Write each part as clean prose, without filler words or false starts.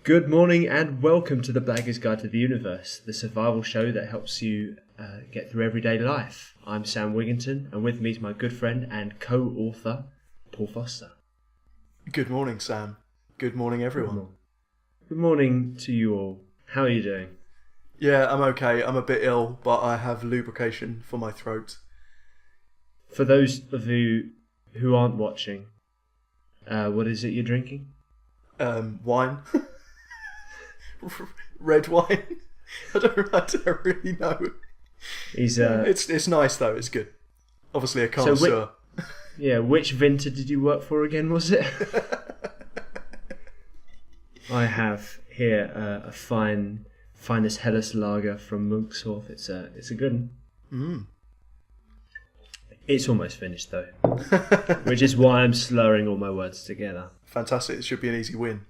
Good morning and welcome to the Blagger's Guide to the Universe, the survival show that helps you get through everyday life. I'm Sam Wigginton, and with me is my good friend and co-author, Paul Foster. Good morning, Sam. Good morning, everyone. Good morning to you all. How are you doing? Yeah, I'm okay. I'm a bit ill, but I have lubrication for my throat. For those of you who aren't watching, what is it you're drinking? Wine. Red wine. I don't really know. It's nice though. It's good. Obviously a connoisseur. Which vintage did you work for again? Was it? I have here a finest Helles lager from Munkshof. It's a good one. It's almost finished though, which is why I'm slurring all my words together. Fantastic! It should be an easy win.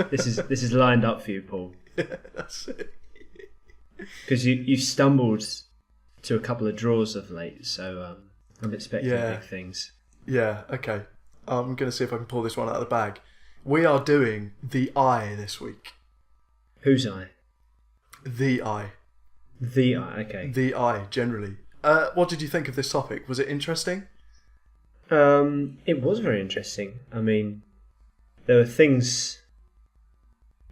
This is lined up for you, Paul. Yeah, that's it. Because you stumbled to a couple of draws of late, so I'm expecting big things. Yeah. Okay. I'm going to see if I can pull this one out of the bag. We are doing the Eye this week. Whose eye? The Eye. The Eye. Okay. The Eye generally. What did you think of this topic? Was it interesting? It was very interesting. I mean, there are things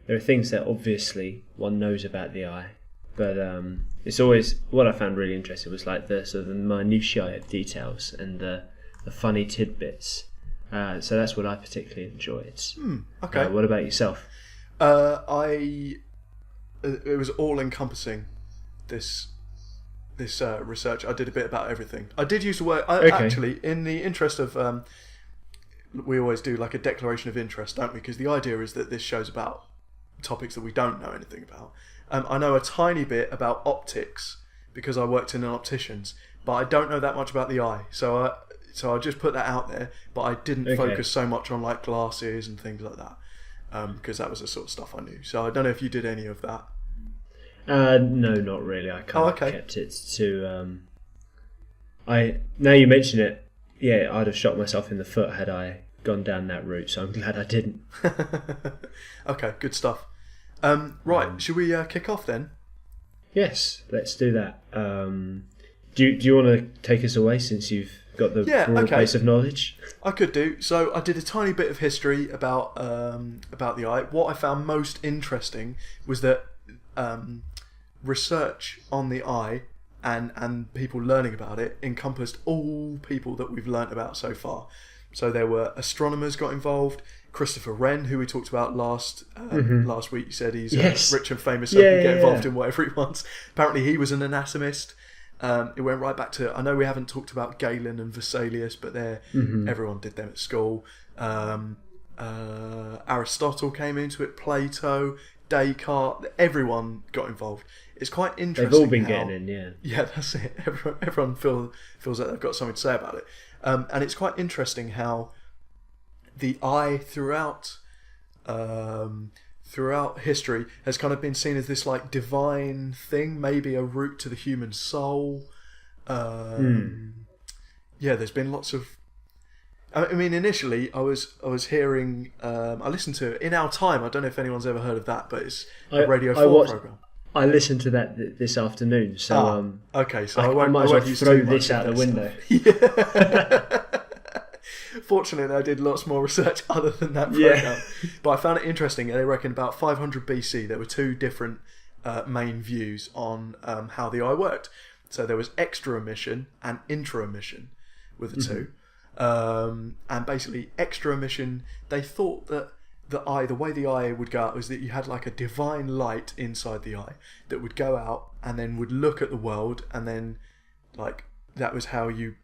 that obviously one knows about the eye, but it's always what I found really interesting was like the sort of the minutiae of details and the funny tidbits. So that's what I particularly enjoyed. Okay. What about yourself? It was all encompassing. This research. I did a bit about everything. I did use the word. Actually, in the interest of, we always do like a declaration of interest, don't we? Because the idea is that this show's about topics that we don't know anything about. I know a tiny bit about optics because I worked in an optician's, but I don't know that much about the eye. So I just put that out there, but I didn't focus so much on like glasses and things like that because that was the sort of stuff I knew. So I don't know if you did any of that. No, not really. I kind of kept it to. Now you mention it, yeah, I'd have shot myself in the foot had I gone down that route. So I'm glad I didn't. Okay, good stuff. Right, should we kick off then? Yes, let's do that. Do you want to take us away since you've got the broad base of knowledge? I could do. So I did a tiny bit of history about the eye. What I found most interesting was that research on the eye and people learning about it encompassed all people that we've learnt about so far. So there were astronomers got involved. Christopher Wren, who we talked about last week, he said he's rich and famous, so he can get involved in whatever he wants. Apparently he was an anatomist. It went right back to, I know we haven't talked about Galen and Vesalius, but everyone did them at school. Aristotle came into it, Plato, Descartes, everyone got involved. It's quite interesting. They've all been getting in, yeah. Yeah, that's it. Everyone feels like they've got something to say about it. And it's quite interesting how the eye throughout history has kind of been seen as this like divine thing, maybe a route to the human soul. Yeah, there's been lots of. I mean, initially, I was hearing. I listened to In Our Time. I don't know if anyone's ever heard of that, but it's a Radio 4 program. I listened to that this afternoon. So okay, so I might as well throw this out the window. Yeah. Fortunately, I did lots more research other than that program, but I found it interesting. They reckon about 500 BC there were two different main views on how the eye worked. So there was extra emission and intra emission with the two. And basically extra emission, they thought that the way the eye would go out was that you had like a divine light inside the eye that would go out and then would look at the world, and then like that was how you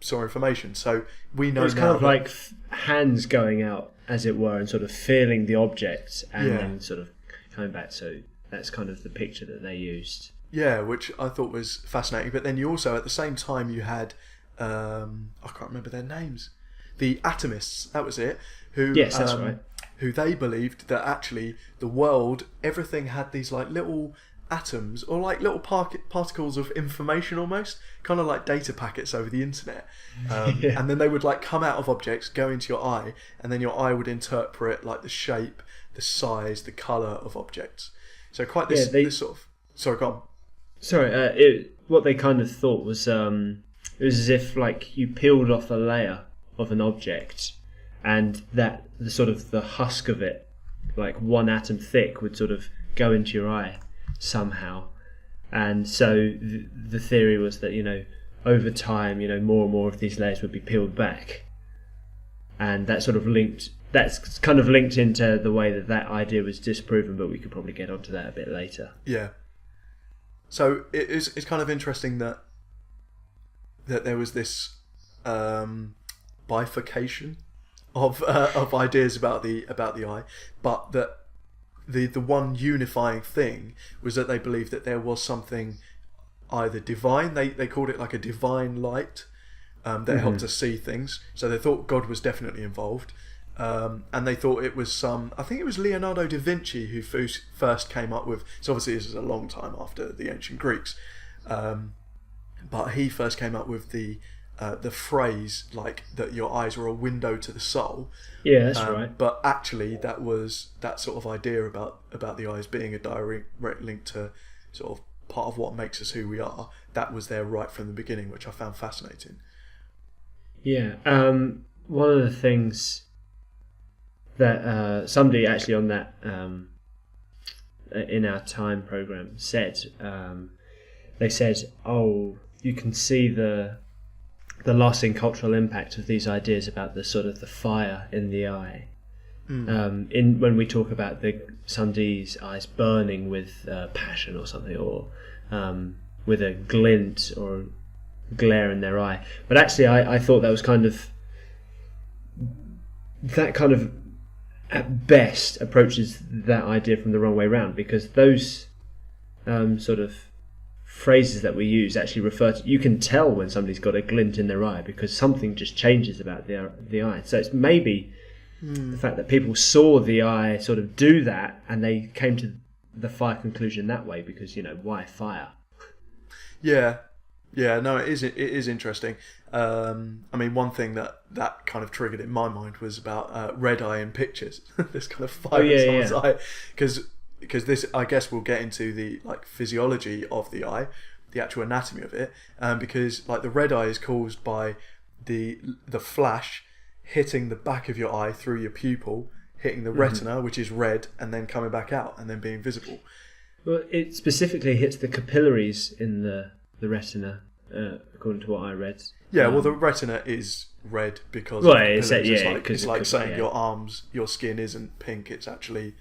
saw information. So we know it's kind of like hands going out, as it were, and sort of feeling the object and then sort of coming back. So that's kind of the picture that they used. Yeah, which I thought was fascinating. But then you also, at the same time, you had I can't remember their names. The atomists, that was it. Yes, that's right. Who they believed that actually the world, everything had these like little atoms or like little particles of information, almost kind of like data packets over the internet, and then they would like come out of objects, go into your eye, and then your eye would interpret like the shape, the size, the color of objects. So quite this sort of... Sorry, go on. Sorry, what they kind of thought was it was as if like you peeled off a layer of an object, and that the sort of the husk of it, like one atom thick, would sort of go into your eye somehow. And so the theory was that, over time, more and more of these layers would be peeled back, and that's kind of linked into the way that idea was disproven, but we could probably get onto that a bit later. Yeah. So it's kind of interesting that there was this bifurcation of ideas about the eye, but that the one unifying thing was that they believed that there was something either divine. They called it like a divine light that helped us see things. So they thought God was definitely involved. And they thought it was I think it was Leonardo da Vinci who first came up with, so obviously this is a long time after the ancient Greeks, but he first came up with the phrase like that your eyes were a window to the soul. Yeah, that's right. But actually that was that sort of idea about the eyes being a direct link to sort of part of what makes us who we are. That was there right from the beginning, which I found fascinating. Yeah, one of the things that somebody actually on that in our Time program said, they said, you can see the lasting cultural impact of these ideas about the sort of the fire in the eye. When we talk about somebody's eyes burning with passion or something, or with a glint or glare in their eye. But actually I thought that was kind of at best approaches that idea from the wrong way round, because those sort of phrases that we use actually refer to, you can tell when somebody's got a glint in their eye because something just changes about the eye. So it's maybe the fact that people saw the eye sort of do that and they came to the fire conclusion that way, because why fire? No, it is interesting. I mean, one thing that kind of triggered in my mind was about red eye in pictures. This kind of fire in someone's eye, because this, I guess, we'll get into the like physiology of the eye, the actual anatomy of it, because like the red eye is caused by the flash hitting the back of your eye through your pupil, hitting the retina, which is red, and then coming back out and then being visible. Well, it specifically hits the capillaries in the retina, according to what I read. Yeah, well, the retina is red because it's like saying your skin isn't pink; it's actually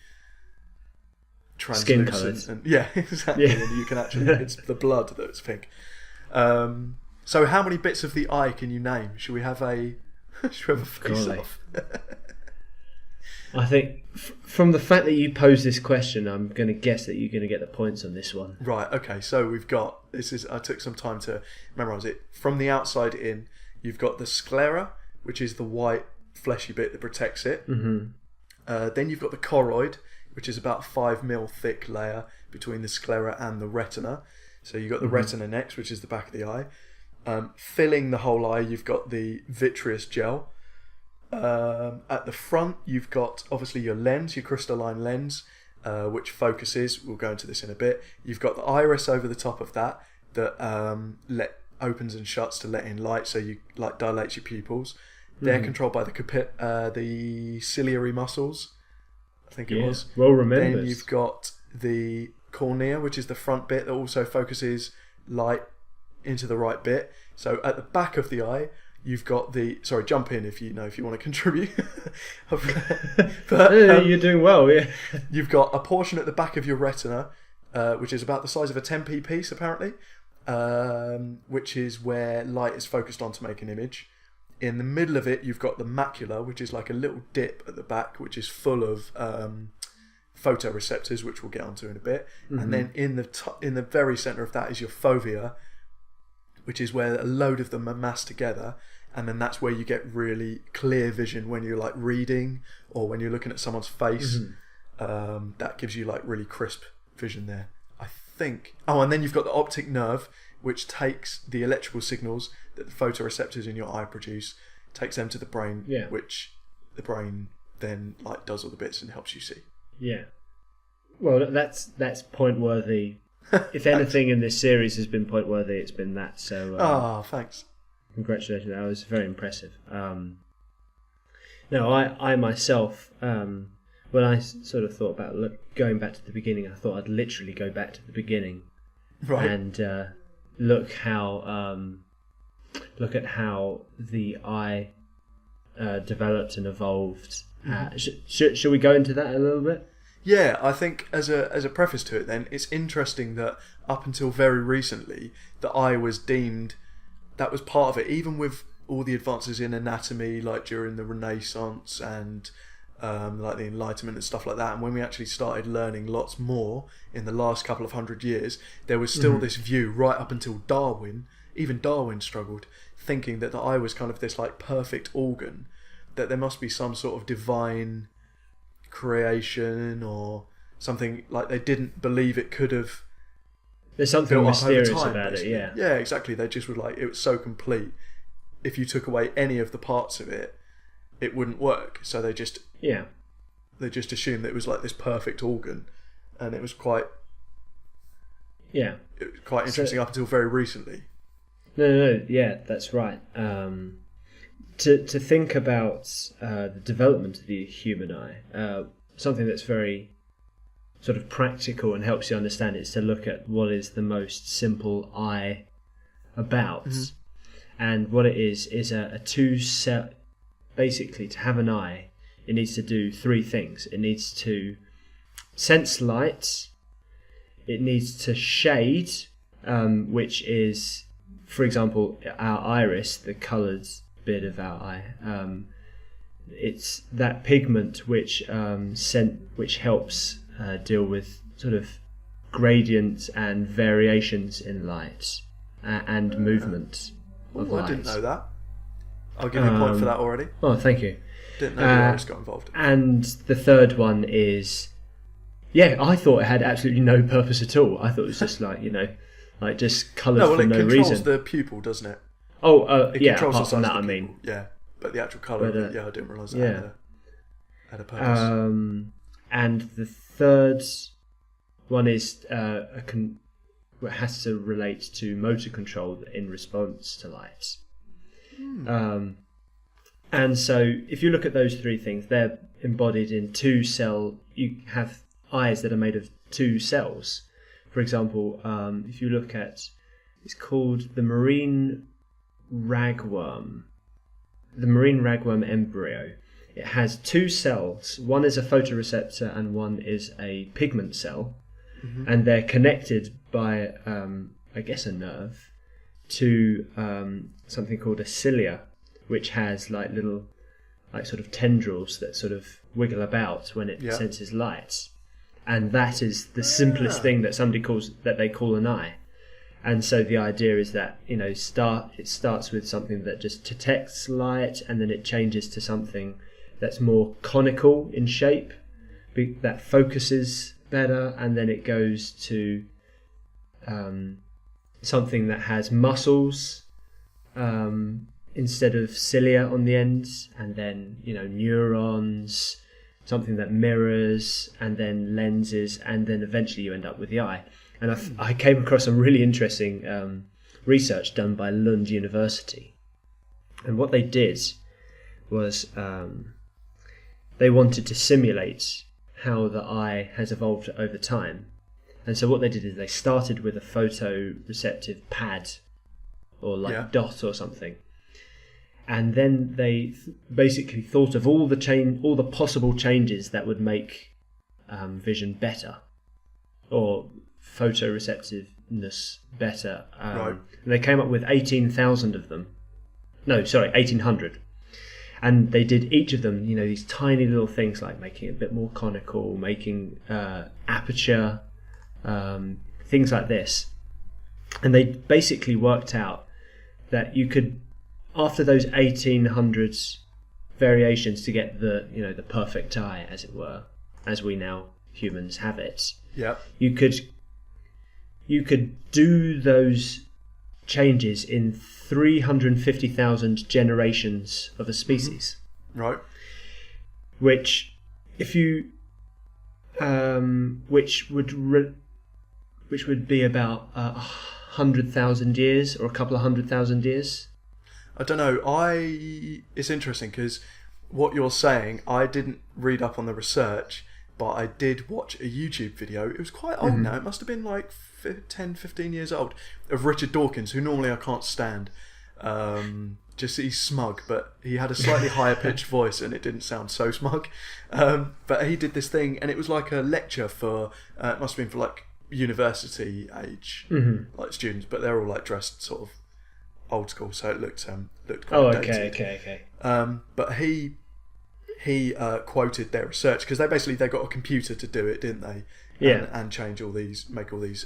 translucent. Skin coloured. Yeah, exactly. And you can actually, it's the blood that's pink. So, how many bits of the eye can you name? Should we have a face-off? I think from the fact that you posed this question, I'm going to guess that you're going to get the points on this one. Right, okay, so we've got, I took some time to memorise it. From the outside in, you've got the sclera, which is the white fleshy bit that protects it. Then you've got the choroid, which is about 5 mil thick layer between the sclera and the retina. So you've got the retina next, which is the back of the eye. Filling the whole eye, you've got the vitreous gel. At the front, you've got obviously your lens, your crystalline lens, which focuses. We'll go into this in a bit. You've got the iris over the top of that opens and shuts to let in light, so you like dilates your pupils. They're controlled by the ciliary muscles, I think it was. Well remembered. Then you've got the cornea, which is the front bit that also focuses light into the right bit. So at the back of the eye, you've got jump in if you want to contribute. You're doing well, yeah. You've got a portion at the back of your retina, which is about the size of a 10p piece, apparently, which is where light is focused on to make an image. In the middle of it, you've got the macula, which is like a little dip at the back, which is full of photoreceptors, which we'll get onto in a bit. And then in the very centre of that is your fovea, which is where a load of them are massed together, and then that's where you get really clear vision when you're like reading or when you're looking at someone's face. That gives you like really crisp vision there. I think. Oh, and then you've got the optic nerve, which takes the electrical signals that the photoreceptors in your eye produce, takes them to the brain, which the brain then like does all the bits and helps you see. Yeah. Well, that's point worthy. If anything in this series has been point worthy, it's been that. So. Thanks. Congratulations! That was very impressive. No, I myself, when I sort of thought about going back to the beginning, I thought I'd literally go back to the beginning, right? And look at how the eye developed and evolved. Should we go into that a little bit? Yeah, I think as a preface to it, then it's interesting that up until very recently, the eye was deemed that was part of it, even with all the advances in anatomy, like during the Renaissance and like the Enlightenment and stuff like that. And when we actually started learning lots more in the last couple of 100 years, there was still this view right up until Darwin. Even Darwin struggled, thinking that the eye was kind of this like perfect organ, that there must be some sort of divine creation or something, like they didn't believe it could have. There's something mysterious about basically. it, yeah. Yeah, exactly. They just were like, it was so complete. If you took away any of the parts of it, it wouldn't work. So they just assumed that it was like this perfect organ, and it was quite interesting up until very recently. No, yeah, that's right. To think about the development of the human eye, something that's very sort of practical and helps you understand it is to look at what is the most simple eye about. And what it is a two-cell. Basically, to have an eye, it needs to do three things. It needs to sense light, it needs to shade, which is, for example, our iris, the coloured bit of our eye. It's that pigment which helps deal with sort of gradients and variations in light and movement of light. I didn't know that. I'll give you a point for that already. Oh, thank you. Didn't know the iris got involved. And the third one is, I thought it had absolutely no purpose at all. I thought it was just like just coloured for no reason. It controls the pupil, doesn't it? It controls apart from that, I mean. Yeah, but the actual colour of it, I didn't realise that had a purpose. And the third one is it has to relate to motor control in response to light. And so if you look at those three things, they're embodied in you have eyes that are made of two cells. For example, if you look at, it's called the marine ragworm embryo. It has two cells. One is a photoreceptor and one is a pigment cell. And they're connected by, I guess, a nerve to something called a cilia, which has like little, like sort of tendrils that sort of wiggle about when it senses light. And that is the simplest thing that they call an eye. And so the idea is that, it starts with something that just detects light, and then it changes to something that's more conical in shape, that focuses better, and then it goes to something that has muscles instead of cilia on the ends, and then neurons, something that mirrors, and then lenses, and then eventually you end up with the eye. And I came across some really interesting research done by Lund University, and what they did was they wanted to simulate how the eye has evolved over time. And so what they did is they started with a photoreceptive pad or dot or something. And then they basically thought of all the possible changes that would make vision better, or photoreceptiveness better. And they came up with 18,000 of them. No, sorry, 1,800. And they did each of them, these tiny little things like making it a bit more conical, making aperture, things like this. And they basically worked out that you could, after those 1,800 variations to get the perfect eye, as it were, as we now humans have it, you could you could do those changes in 350,000 generations of a species. Right. Which, if you, which would be about 100,000 years or a couple of 100,000 years. I don't know. It's interesting because what you're saying, I didn't read up on the research, but I did watch a YouTube video. It was quite old now. It must have been like 10, 15 years old, of Richard Dawkins, who normally I can't stand. Just he's smug, but he had a slightly higher pitched voice and it didn't sound so smug. But he did this thing and it was like a lecture for, it must have been for like university age like students, but they're all like dressed sort of old school, so it looked quite dated. Okay. But he quoted their research because they got a computer to do it, didn't they? Yeah. And make all these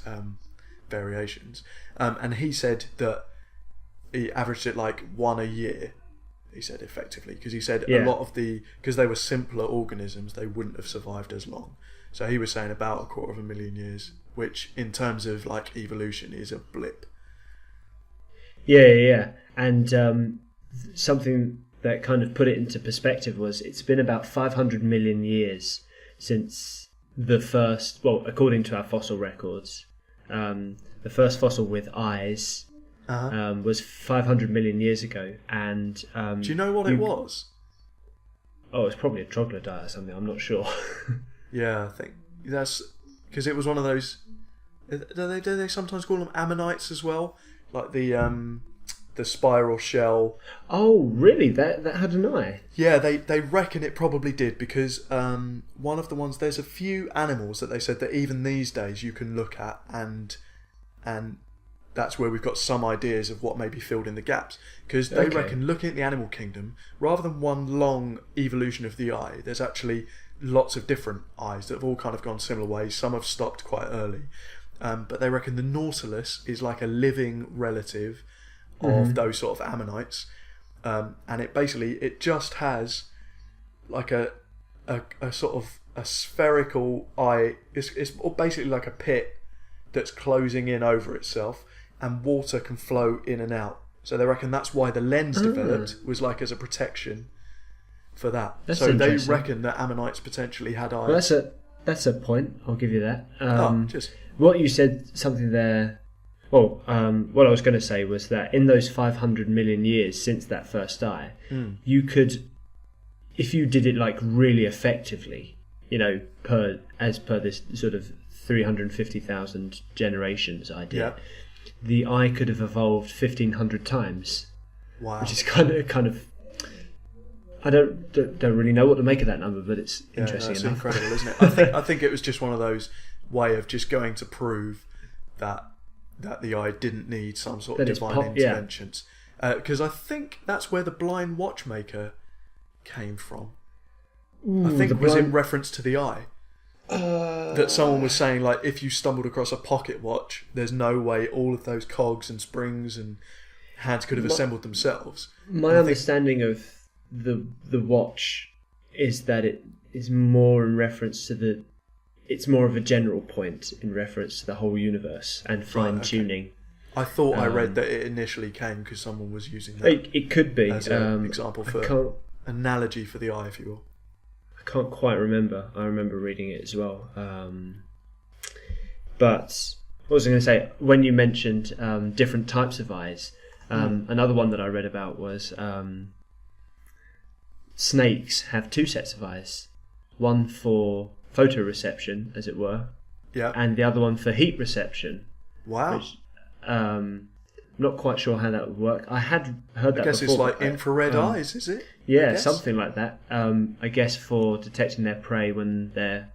variations. And he said that he averaged it like one a year. He said effectively because he said a lot of because they were simpler organisms, they wouldn't have survived as long. So he was saying about 250,000 years, which in terms of like evolution is a blip. Yeah. And something that kind of put it into perspective was it's been about 500 million years since the first, well, according to our fossil records, the first fossil with eyes was 500 million years ago. And do you know what it was? Oh, it's probably a troglodyte or something. I'm not sure. Yeah, I think that's because it was one of those. Do they sometimes call them ammonites as well? Like the spiral shell. Oh, really? That had an eye? Yeah, they reckon it probably did because one of the ones, there's a few animals that they said that even these days you can look at and that's where we've got some ideas of what may be filled in the gaps. Because they reckon, looking at the animal kingdom, rather than one long evolution of the eye, there's actually lots of different eyes that have all kind of gone similar ways. Some have stopped quite early. But they reckon the nautilus is like a living relative of those sort of ammonites. And it just has like a sort of a spherical eye. It's basically like a pit that's closing in over itself, and water can flow in and out. So they reckon that's why the lens developed, was like as a protection for that. So they reckon that ammonites potentially had eyes. Well, that's a point. I'll give you that. Just what you said, something there. Well, what I was going to say was that in those 500 million years since that first eye, you could, if you did it like really effectively, per this sort of 350,000 generations idea, the eye could have evolved 1,500 times. Wow. Which is kind of. I don't really know what to make of that number, but it's interesting enough. It's incredible, isn't it? I think it was just one of those way of just going to prove that the eye didn't need some sort of divine interventions. Because I think that's where the blind watchmaker came from. I think it was in reference to the eye. That someone was saying, like, if you stumbled across a pocket watch, there's no way all of those cogs and springs and hands could have assembled themselves. My understanding of the watch is that it is more in reference to it's more of a general point in reference to the whole universe and fine-tuning. I thought I read that it initially came because someone was using that. It could be as an example for analogy for the eye, if you will. I can't quite remember. I remember reading it as well. But what was I going to say? When you mentioned different types of eyes, another one that I read about was snakes have two sets of eyes. One for photoreception, as it were, and the other one for heat reception. Wow. Which, I'm not quite sure how that would work. I had heard that before. I guess it's like infrared eyes, is it? Yeah, something like that. I guess for detecting their prey when they're,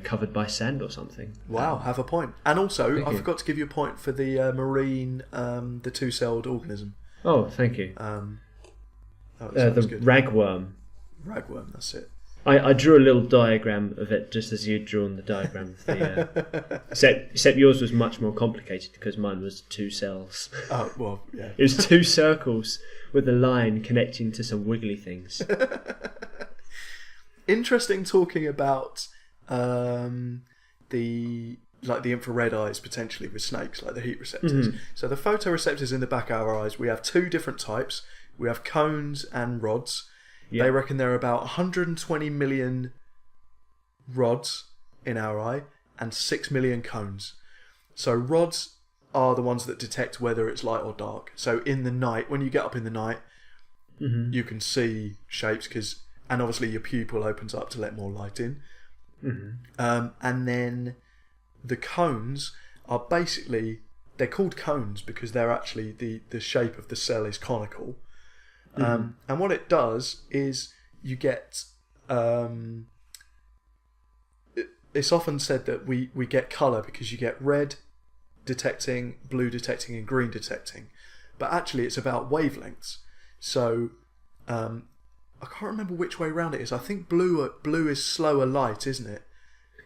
covered by sand or something. Wow, have a point. And also, I forgot to give you a point for the marine, the two-celled organism. Oh, thank you. The good. Ragworm. Ragworm, that's it. I drew a little diagram of it just as you'd drawn the diagram of the except yours was much more complicated because mine was two cells. Oh, well, yeah. It was two circles with a line connecting to some wiggly things. Interesting talking about the like the infrared eyes potentially with snakes, like the heat receptors. So the photoreceptors in the back of our eyes, we have two different types. We have cones and rods. They reckon there are about 120 million rods in our eye and 6 million cones. So rods are the ones that detect whether it's light or dark. So in the night, when you get up in the night, you can see shapes and obviously your pupil opens up to let more light in. And then the cones are basically, they're called cones because they're actually the shape of the cell is conical. And what it does is you get it's often said that we get colour because you get red detecting, blue detecting and green detecting, but actually it's about wavelengths. So I can't remember which way around it is. I think blue is slower light, isn't it?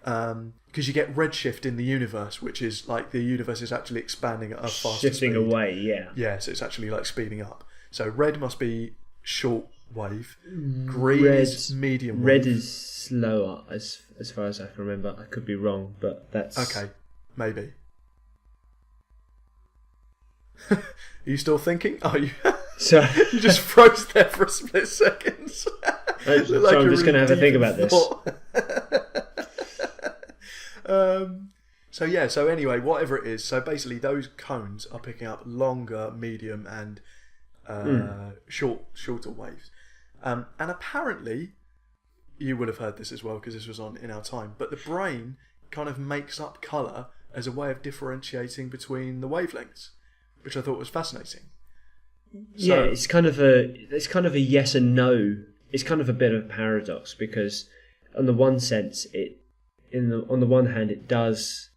Because you get redshift in the universe, which is like the universe is actually expanding at a faster speed. Shifting away, yeah. Yeah, so it's actually like speeding up. So red must be short wave. Green is medium wave. Red is slower, as far as I can remember. I could be wrong, but that's... Okay, maybe. Are you still thinking? Are you? So you just froze there for a split second. So I'm just going to have a think about this. So anyway, whatever it is, so basically those cones are picking up longer, medium and shorter waves. And apparently, you would have heard this as well because this was on In Our Time, but the brain kind of makes up colour as a way of differentiating between the wavelengths, which I thought was fascinating. Yeah, it's kind of a yes and no. It's kind of a bit of a paradox because, on the one sense, on the one hand, it does.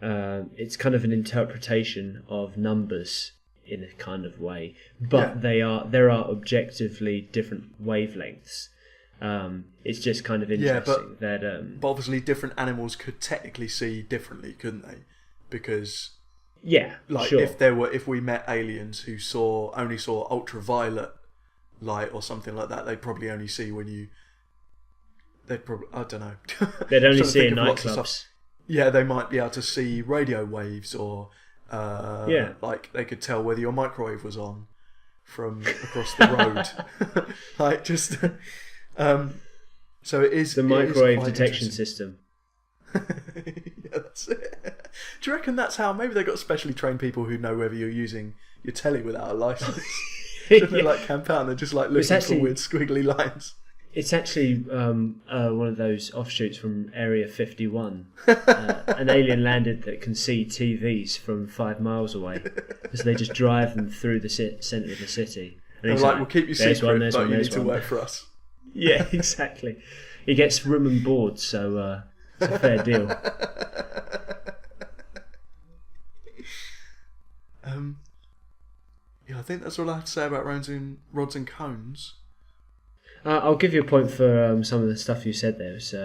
It's kind of an interpretation of numbers in a kind of way, but there are objectively different wavelengths. It's just kind of interesting but obviously different animals could technically see differently, couldn't they? Because if we met aliens who only saw ultraviolet light or something like that, they'd probably only see I don't know. They'd only see in nightclubs. Yeah, they might be able to see radio waves or like they could tell whether your microwave was on from across the road. Like just so it is the microwave detection system. Yeah, that's it. Do you reckon that's how maybe they got specially trained people who know whether you're using your telly without a license? So they like camp out and they're just like looking for weird squiggly lines. It's actually one of those offshoots from Area 51. An alien landed that can see TVs from 5 miles away. So they just drive them through the centre of the city. And he's like, we'll keep you secret, but you need to work for us. Yeah, exactly. He gets room and board, so it's a fair deal. Yeah, I think that's all I have to say about rods and cones. I'll give you a point for some of the stuff you said there. It's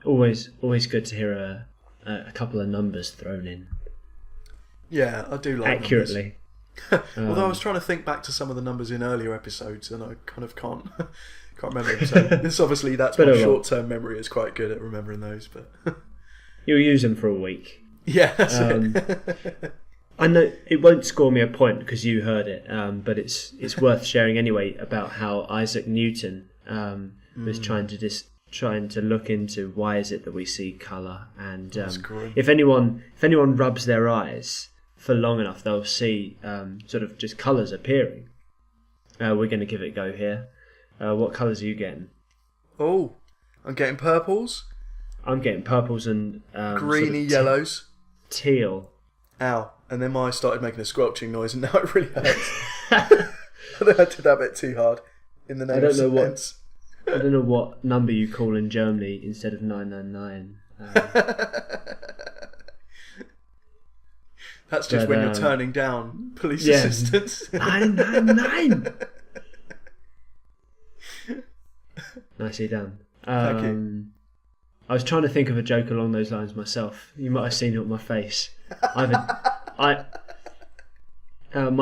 always good to hear a couple of numbers thrown in. Yeah, I do like accurately. Although I was trying to think back to some of the numbers in earlier episodes, and I kind of can't remember them. So this obviously that's my short-term memory is quite good at remembering those. But you'll use them for a week. Yeah, that's it. I know it won't score me a point because you heard it, but it's worth sharing anyway about how Isaac Newton was trying to look into why is it that we see colour, and if anyone rubs their eyes for long enough, they'll see sort of just colours appearing. We're going to give it a go here. What colours are you getting? Oh, I'm getting purples. I'm getting purples and greeny yellows, teal. Ow. And then I started making a squelching noise, and now it really hurts. I think I did that a bit too hard in the name of suspense. I don't know what number you call in Germany instead of 999. That's just when you're turning down police assistance. 999! Nicely done. Thank you. I was trying to think of a joke along those lines myself. You might have seen it on my face. My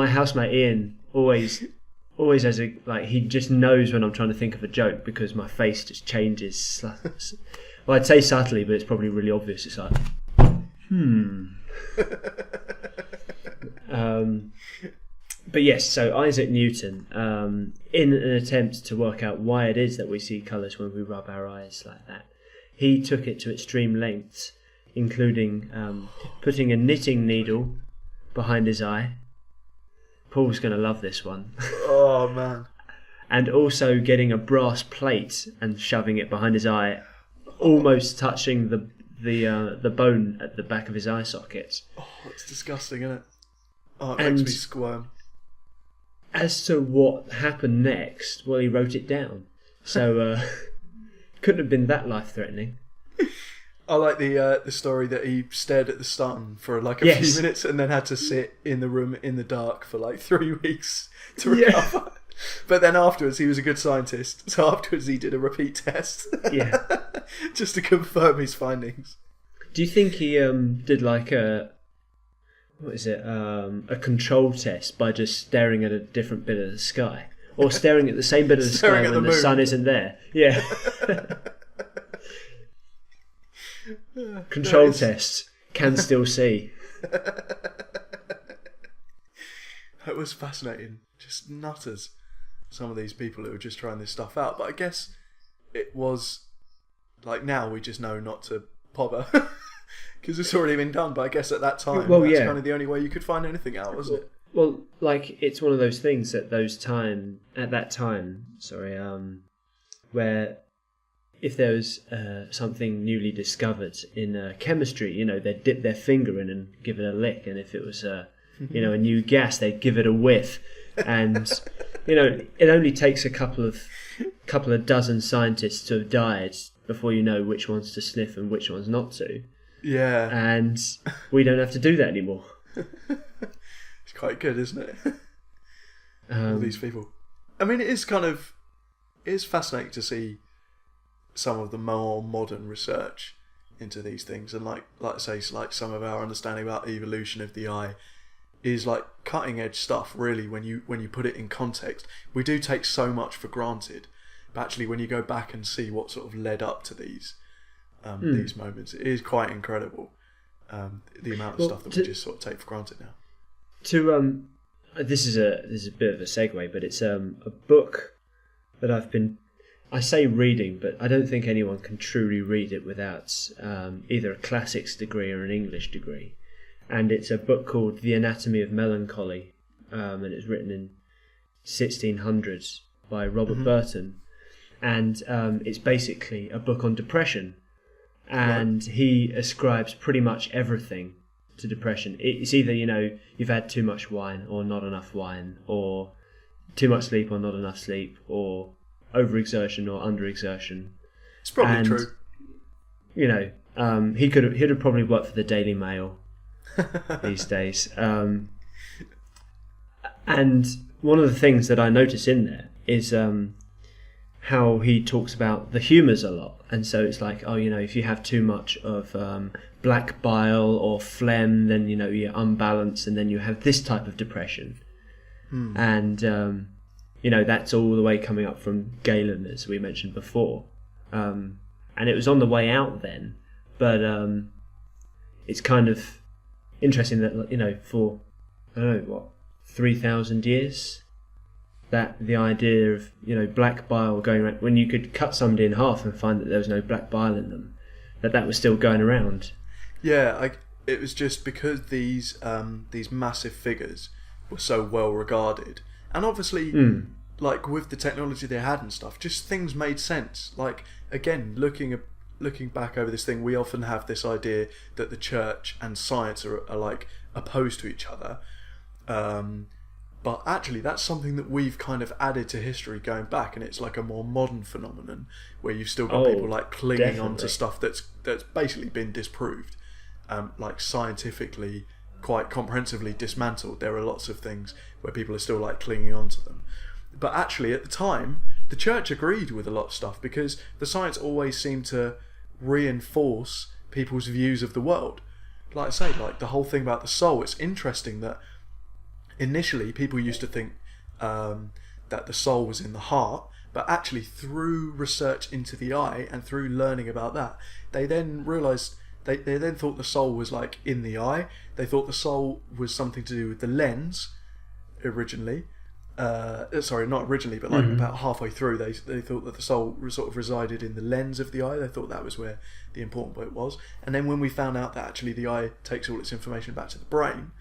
housemate Ian always has he just knows when I'm trying to think of a joke because my face just changes. Well, I'd say subtly, but it's probably really obvious. It's like But yes, so Isaac Newton, in an attempt to work out why it is that we see colours when we rub our eyes like that, he took it to extreme lengths, including putting a knitting needle behind his eye. Paul's going to love this one. Oh, man. And also getting a brass plate and shoving it behind his eye, almost touching the bone at the back of his eye socket. Oh, it's disgusting, isn't it? Oh, it makes me squirm. As to what happened next, well, he wrote it down. So, couldn't have been that life-threatening. I like the story that he stared at the sun for like a few minutes and then had to sit in the room in the dark for like 3 weeks to recover. Yeah. But then afterwards, he was a good scientist. So afterwards, he did a repeat test. Yeah. Just to confirm his findings. Do you think he did like a control test by just staring at a different bit of the sky? Or staring at the same bit of the sky when the sun isn't there? Yeah. Control test. Can still see. It was fascinating. Just nutters. Some of these people who were just trying this stuff out. But I guess it was like now we just know not to bother because it's already been done. But I guess at that time, that's kind of the only way you could find anything out, wasn't it? Well, like it's one of those things at that time, where if there was something newly discovered in chemistry, they'd dip their finger in and give it a lick, and if it was a new gas, they'd give it a whiff, and it only takes a couple of dozen scientists to have died before you know which ones to sniff and which ones not to. Yeah, and we don't have to do that anymore. It's quite good, isn't it? All these people. I mean, it is fascinating to see some of the more modern research into these things, and like I say, like some of our understanding about evolution of the eye is like cutting edge stuff. Really, when you put it in context, we do take so much for granted, but actually, when you go back and see what sort of led up to these moments, it is quite incredible. The amount of stuff that we just sort of take for granted now. This is a bit of a segue, but it's a book that I say reading, but I don't think anyone can truly read it without either a classics degree or an English degree. And it's a book called The Anatomy of Melancholy, and it's written in 1600s by Robert Burton. And it's basically a book on depression. And he ascribes pretty much everything to depression. It's either, you've had too much wine or not enough wine, or too much sleep or not enough sleep, or overexertion or underexertion. It's probably true. He'd have probably worked for the Daily Mail these days. And one of the things that I notice in there is how he talks about the humours a lot. And so it's like, if you have too much of black bile or phlegm, then, you're unbalanced, and then you have this type of depression. And, that's all the way coming up from Galen, as we mentioned before. And it was on the way out then, but it's kind of interesting that, for, 3,000 years, that the idea of, black bile going around, when you could cut somebody in half and find that there was no black bile in them, that was still going around. Yeah, it was just because these massive figures were so well regarded, and obviously, like with the technology they had and stuff, just things made sense. Like again, looking back over this thing, we often have this idea that the church and science are like opposed to each other. But actually, that's something that we've kind of added to history going back, and it's like a more modern phenomenon where you've still got people like clinging on to stuff that's basically been disproved, like scientifically quite comprehensively dismantled. There are lots of things where people are still like clinging on to them. But actually, at the time, the church agreed with a lot of stuff because the science always seemed to reinforce people's views of the world. Like I say, like the whole thing about the soul, it's interesting that initially people used to think that the soul was in the heart, but actually through research into the eye and through learning about that, they then realised they then thought the soul was like in the eye. They thought the soul was something to do with the lens originally. Sorry, not originally, but like about halfway through, they thought that the soul sort of resided in the lens of the eye. They thought that was where the important bit was. And then when we found out that actually the eye takes all its information back to the brain,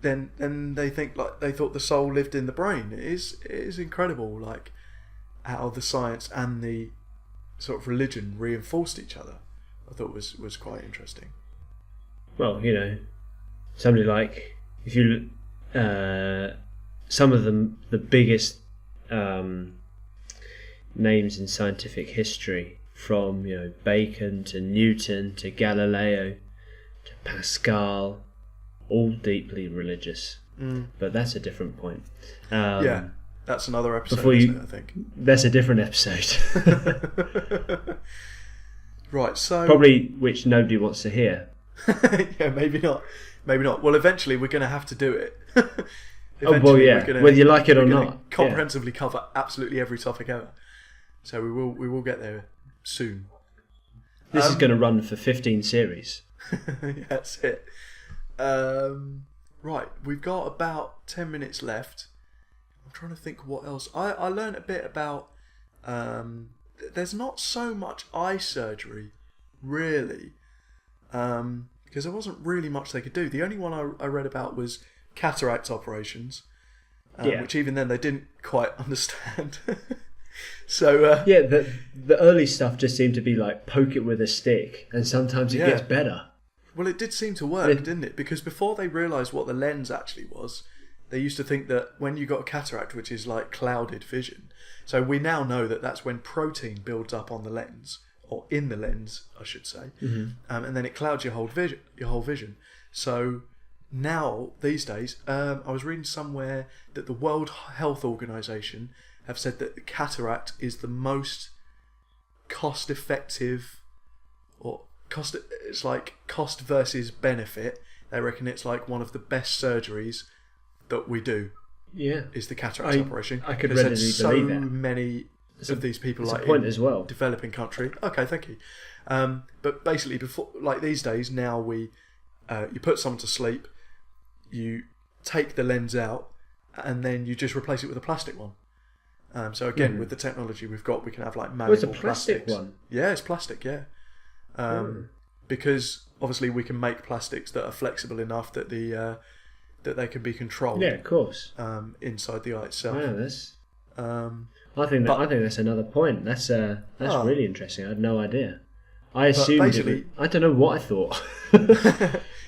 then they thought the soul lived in the brain. It is incredible, like how the science and the sort of religion reinforced each other. I thought was quite interesting. Well, somebody like, if you some of the biggest names in scientific history, from Bacon to Newton to Galileo to Pascal, all deeply religious. But that's a different point. Yeah, that's another episode, isn't it, I think. That's a different episode. Right, so probably which nobody wants to hear. Yeah, maybe not. Well, eventually we're going to have to do it. Whether you like it or not, comprehensively cover absolutely every topic ever. So we will get there soon. This is going to run for 15 series. Yeah, that's it. Right, we've got about 10 minutes left. I'm trying to think what else. I learned a bit about. There's not so much eye surgery, really. Because there wasn't really much they could do. The only one I read about was cataract operations, which even then they didn't quite understand. So the early stuff just seemed to be like poke it with a stick, and sometimes it gets better. Well, it did seem to work, didn't it? Because before they realised what the lens actually was, they used to think that when you got a cataract, which is like clouded vision, so we now know that that's when protein builds up on the lens, or in the lens, I should say, and then it clouds your whole vision. So now, these days, I was reading somewhere that the World Health Organization have said that the cataract is the most cost-effective, it's like cost versus benefit. They reckon it's like one of the best surgeries that we do. Yeah, is the cataract operation. I could readily believe that. So many of these people like point as well. Developing country. Okay, thank you. But basically, before, like these days, now you put someone to sleep, you take the lens out, and then you just replace it with a plastic one. So again, with the technology we've got, we can have like malleable it's a plastic plastics. One. Yeah, it's plastic. Yeah, because obviously we can make plastics that are flexible enough that that they can be controlled. Yeah, of course. Inside the eye itself. Wow, that's. I think that's another point. That's really interesting. I had no idea. I assumed I don't know what I thought.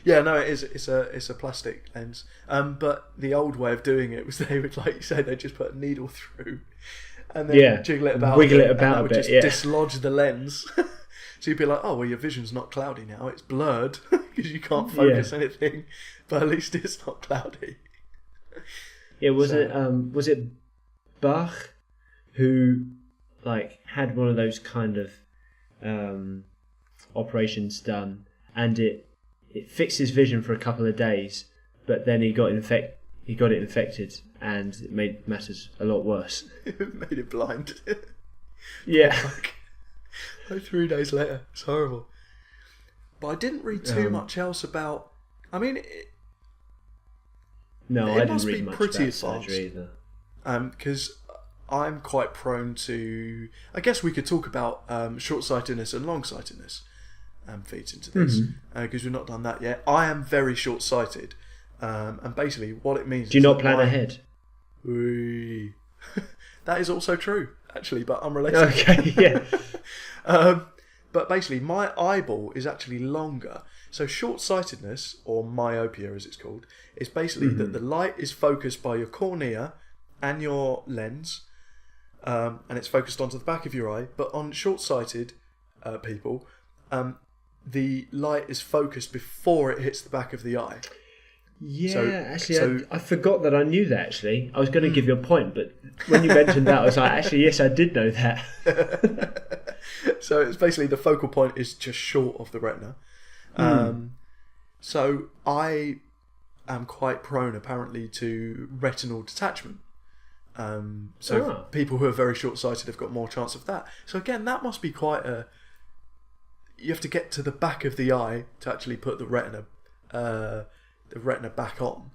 Yeah, no, it is. It's a plastic lens. But the old way of doing it was they would, like you say, they just put a needle through, and then jiggle it about, wiggle it about, and that would just dislodge the lens. So you'd be like, oh well, your vision's not cloudy now; it's blurred because you can't focus anything. But at least it's not cloudy. Yeah, was it Bach who like had one of those kind of operations done, and it fixed his vision for a couple of days, but then he got it infected, and it made matters a lot worse. It made it blind. Yeah. Like 3 days later, it's horrible. But I didn't read too much else about. I mean, I didn't read much about surgery either. Because I'm quite prone to. I guess we could talk about short-sightedness and long-sightedness. Feeds into this because we've not done that yet. I am very short-sighted, and basically what it means. Do you not plan ahead? That is also true, actually, but unrelated. Okay, yeah. But basically, my eyeball is actually longer. So short-sightedness, or myopia as it's called, is basically that the light is focused by your cornea and your lens, and it's focused onto the back of your eye. But on short-sighted people, the light is focused before it hits the back of the eye. Yeah, I forgot that I knew that, actually. I was going to give you a point, but when you mentioned that, I was like, actually, yes, I did know that. So it's basically the focal point is just short of the retina. So I am quite prone, apparently, to retinal detachment. People who are very short-sighted have got more chance of that. So again, that must be quite a you have to get to the back of the eye to actually put the retina back on.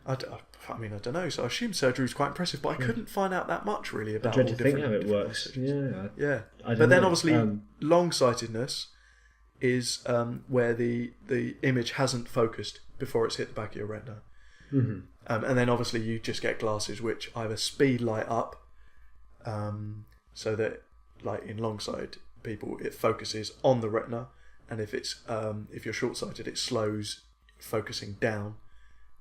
I don't know. So I assume surgery is quite impressive, but I couldn't find out that much really about. I dread to think how it works. Yeah. But then obviously long-sightedness is where the image hasn't focused before it's hit the back of your retina. Mm-hmm. And then obviously you just get glasses which either speed light up, so that like in long-sighted people it focuses on the retina, and if you're short-sighted it slows focusing down,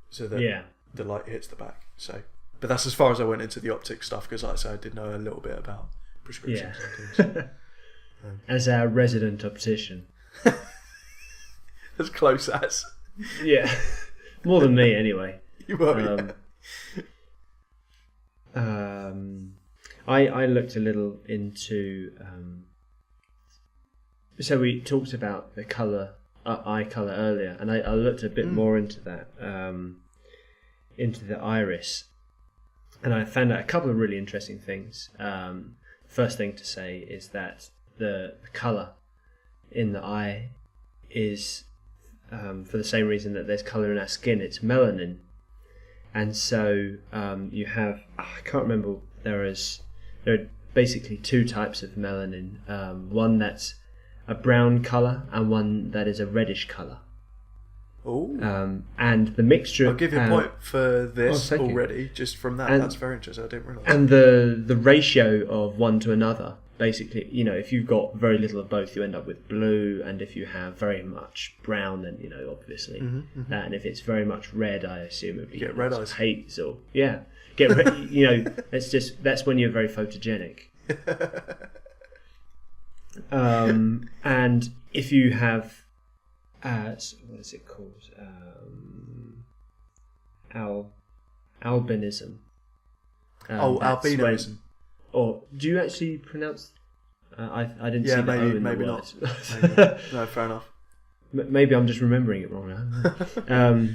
so that the light hits the back. So, but that's as far as I went into the optic stuff, because like I say, I did know a little bit about prescriptions and things. As our resident optician. As close as. Yeah. More than me, anyway. You were, I looked a little into... so we talked about the colour, eye colour earlier, and I looked a bit more into that, into the iris. And I found out a couple of really interesting things. First thing to say is that the colour in the eye is... for the same reason that there's colour in our skin, it's melanin. And so you have, I can't remember, there are basically two types of melanin. One that's a brown colour and one that is a reddish colour. Oh. And the mixture... I'll give you a point for this already, you. Just from that. That's very interesting, I didn't realise. And the ratio of one to another, basically, if you've got very little of both, you end up with blue, and if you have very much brown, then obviously that, and if it's very much red, I assume it'd be get red eyes. Hazel. Yeah, get red. That's when you're very photogenic. And if you have, what is it called? Albinism. Albinism. Or do you actually pronounce? I didn't see the O in the word. Not. No, fair enough. Maybe I'm just remembering it wrong now.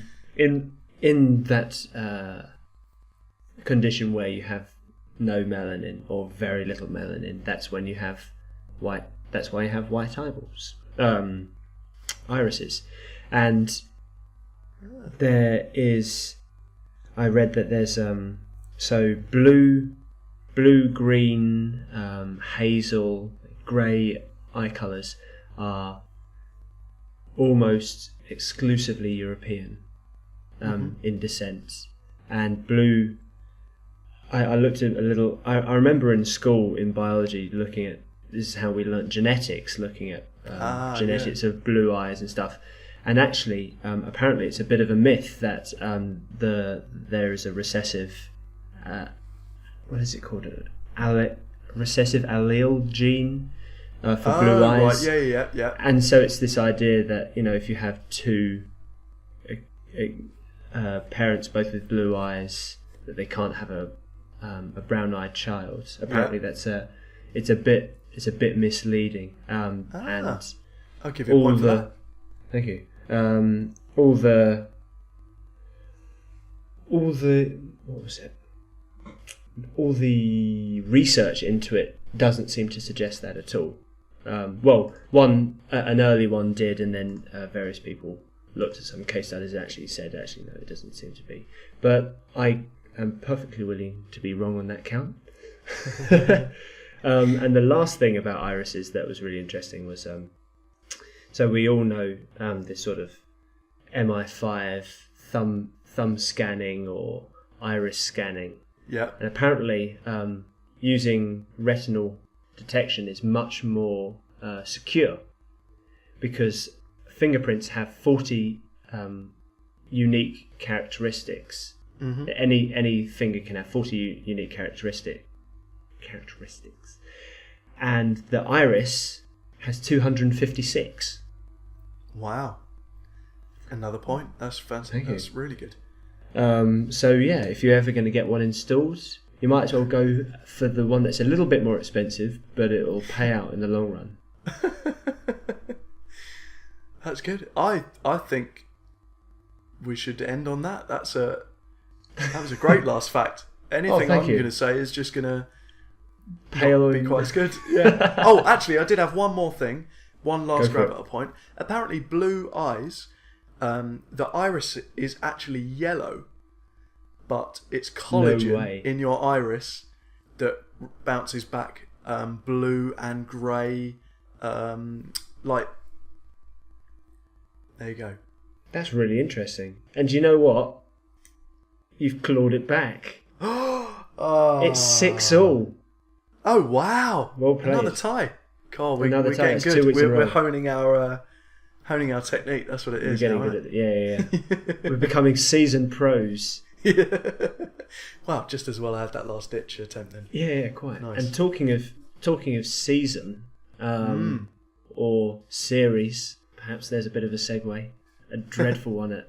In that condition where you have no melanin or very little melanin, that's when you have white. That's why you have white eyeballs, irises, and there is. I read that there's so blue, green, hazel, grey eye colours are almost exclusively European in descent, and blue. I looked at a little. I remember in school in biology looking at, this is how we learnt genetics, looking at genetics of blue eyes and stuff. And actually, apparently, it's a bit of a myth that there is a recessive. What is it called? Recessive allele gene for blue eyes. Right. Yeah. And so it's this idea that if you have two parents both with blue eyes, that they can't have a brown-eyed child. Apparently, it's a bit misleading. And I'll give you a point for that. Thank you. All the what was it? All the research into it doesn't seem to suggest that at all. An early one did, and then various people looked at some case studies and actually said, no, it doesn't seem to be. But I am perfectly willing to be wrong on that count. And the last thing about irises that was really interesting was, so we all know this sort of MI5 thumb scanning or iris scanning. Yeah. And apparently, using retinal detection is much more secure, because fingerprints have 40 unique characteristics. Mm-hmm. Any finger can have 40 unique characteristics, and the iris has 256. Wow. Another point. That's fantastic. That's really good. So yeah, if you're ever going to get one installed, you might as well go for the one that's a little bit more expensive, but it'll pay out in the long run. That's good. I think we should end on that. That was a great last fact. Anything I'm going to say is just going to be quite as good. Yeah. Oh, actually, I did have one more thing. one last grab at a point. Apparently, blue eyes, the iris is actually yellow, but it's collagen in your iris that bounces back blue and grey light. There you go. That's really interesting. And do you know what? You've clawed it back. It's 6-all. Oh wow! Well played. Another tie. Carl, we're Another tie. getting It's good. 2 weeks in a row. We're honing our technique. That's what it is. We're getting good at it. Yeah. We're becoming seasoned pros. Yeah. Wow, just as well I had that last ditch attempt then. Yeah, quite. Nice. And talking of season or series, perhaps there's a bit of a segue. A dreadful one at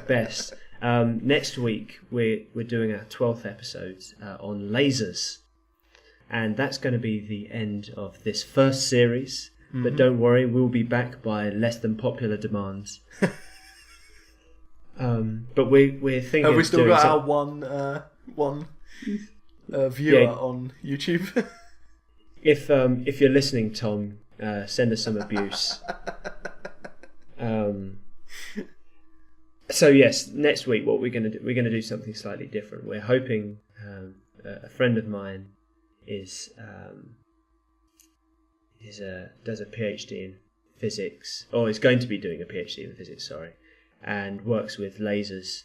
best. Next week we're doing our 12th episode on lasers, and that's going to be the end of this first series. But don't worry, we'll be back by less than popular demands. But we're thinking. Have we still got our one viewer on YouTube? If you're listening, Tom, send us some abuse. So yes, next week what we're going to do, we're going to do something slightly different. We're hoping a friend of mine does a PhD in physics, or is going to be doing a PhD in physics, and works with lasers.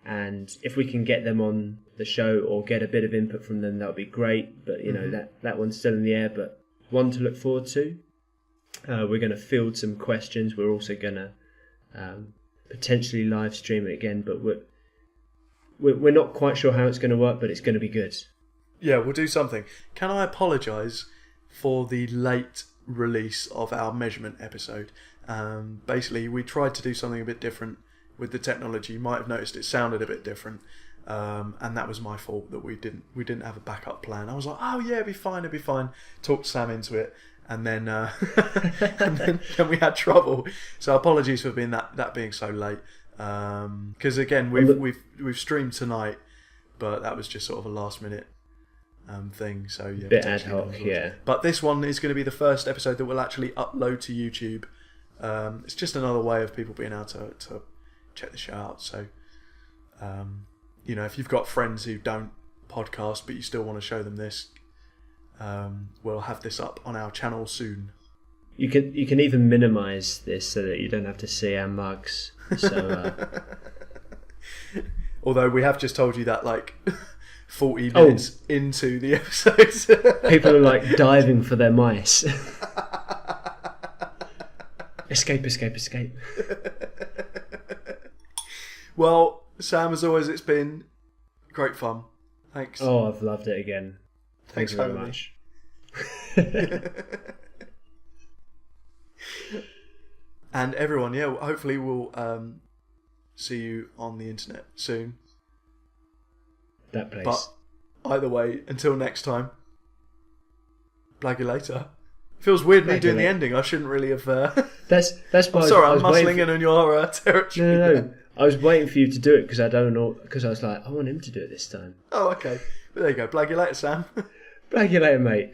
And if we can get them on the show or get a bit of input from them, that would be great. But you know that one's still in the air, but one to look forward to. We're going to field some questions. We're also going to potentially live stream it again, but we're not quite sure how it's going to work, but it's going to be good. Yeah, we'll do something. Can I apologise for the late release of our measurement episode? Basically, we tried to do something a bit different with the technology. You might have noticed it sounded a bit different, and that was my fault that we didn't have a backup plan. I was like, oh yeah, it'll be fine. Talked Sam into it, and then and then we had trouble. So apologies for being that being so late. Because again, we've streamed tonight, but that was just sort of a last minute thing. So yeah, bit ad hoc, yeah. But this one is going to be the first episode that we'll actually upload to YouTube. It's just another way of people being able to check the show out. So if you've got friends who don't podcast but you still want to show them this, we'll have this up on our channel soon. You can even minimise this so that you don't have to see our mugs. So although we have just told you that like 40 minutes into the episode, people are like diving for their mice. Escape. Well, Sam, as always, it's been great fun. Thanks. Oh, I've loved it again. Thanks very very much. And everyone, yeah, hopefully we'll see you on the internet soon. That place. But either way, until next time, blag you later. Feels weird me doing the ending. I shouldn't really have. That's why. I'm sorry, I'm muscling in on your territory. No. I was waiting for you to do it because I don't know. Because I was like, I want him to do it this time. Oh, okay. But there you go. Blag you later, Sam. Blag you later, mate.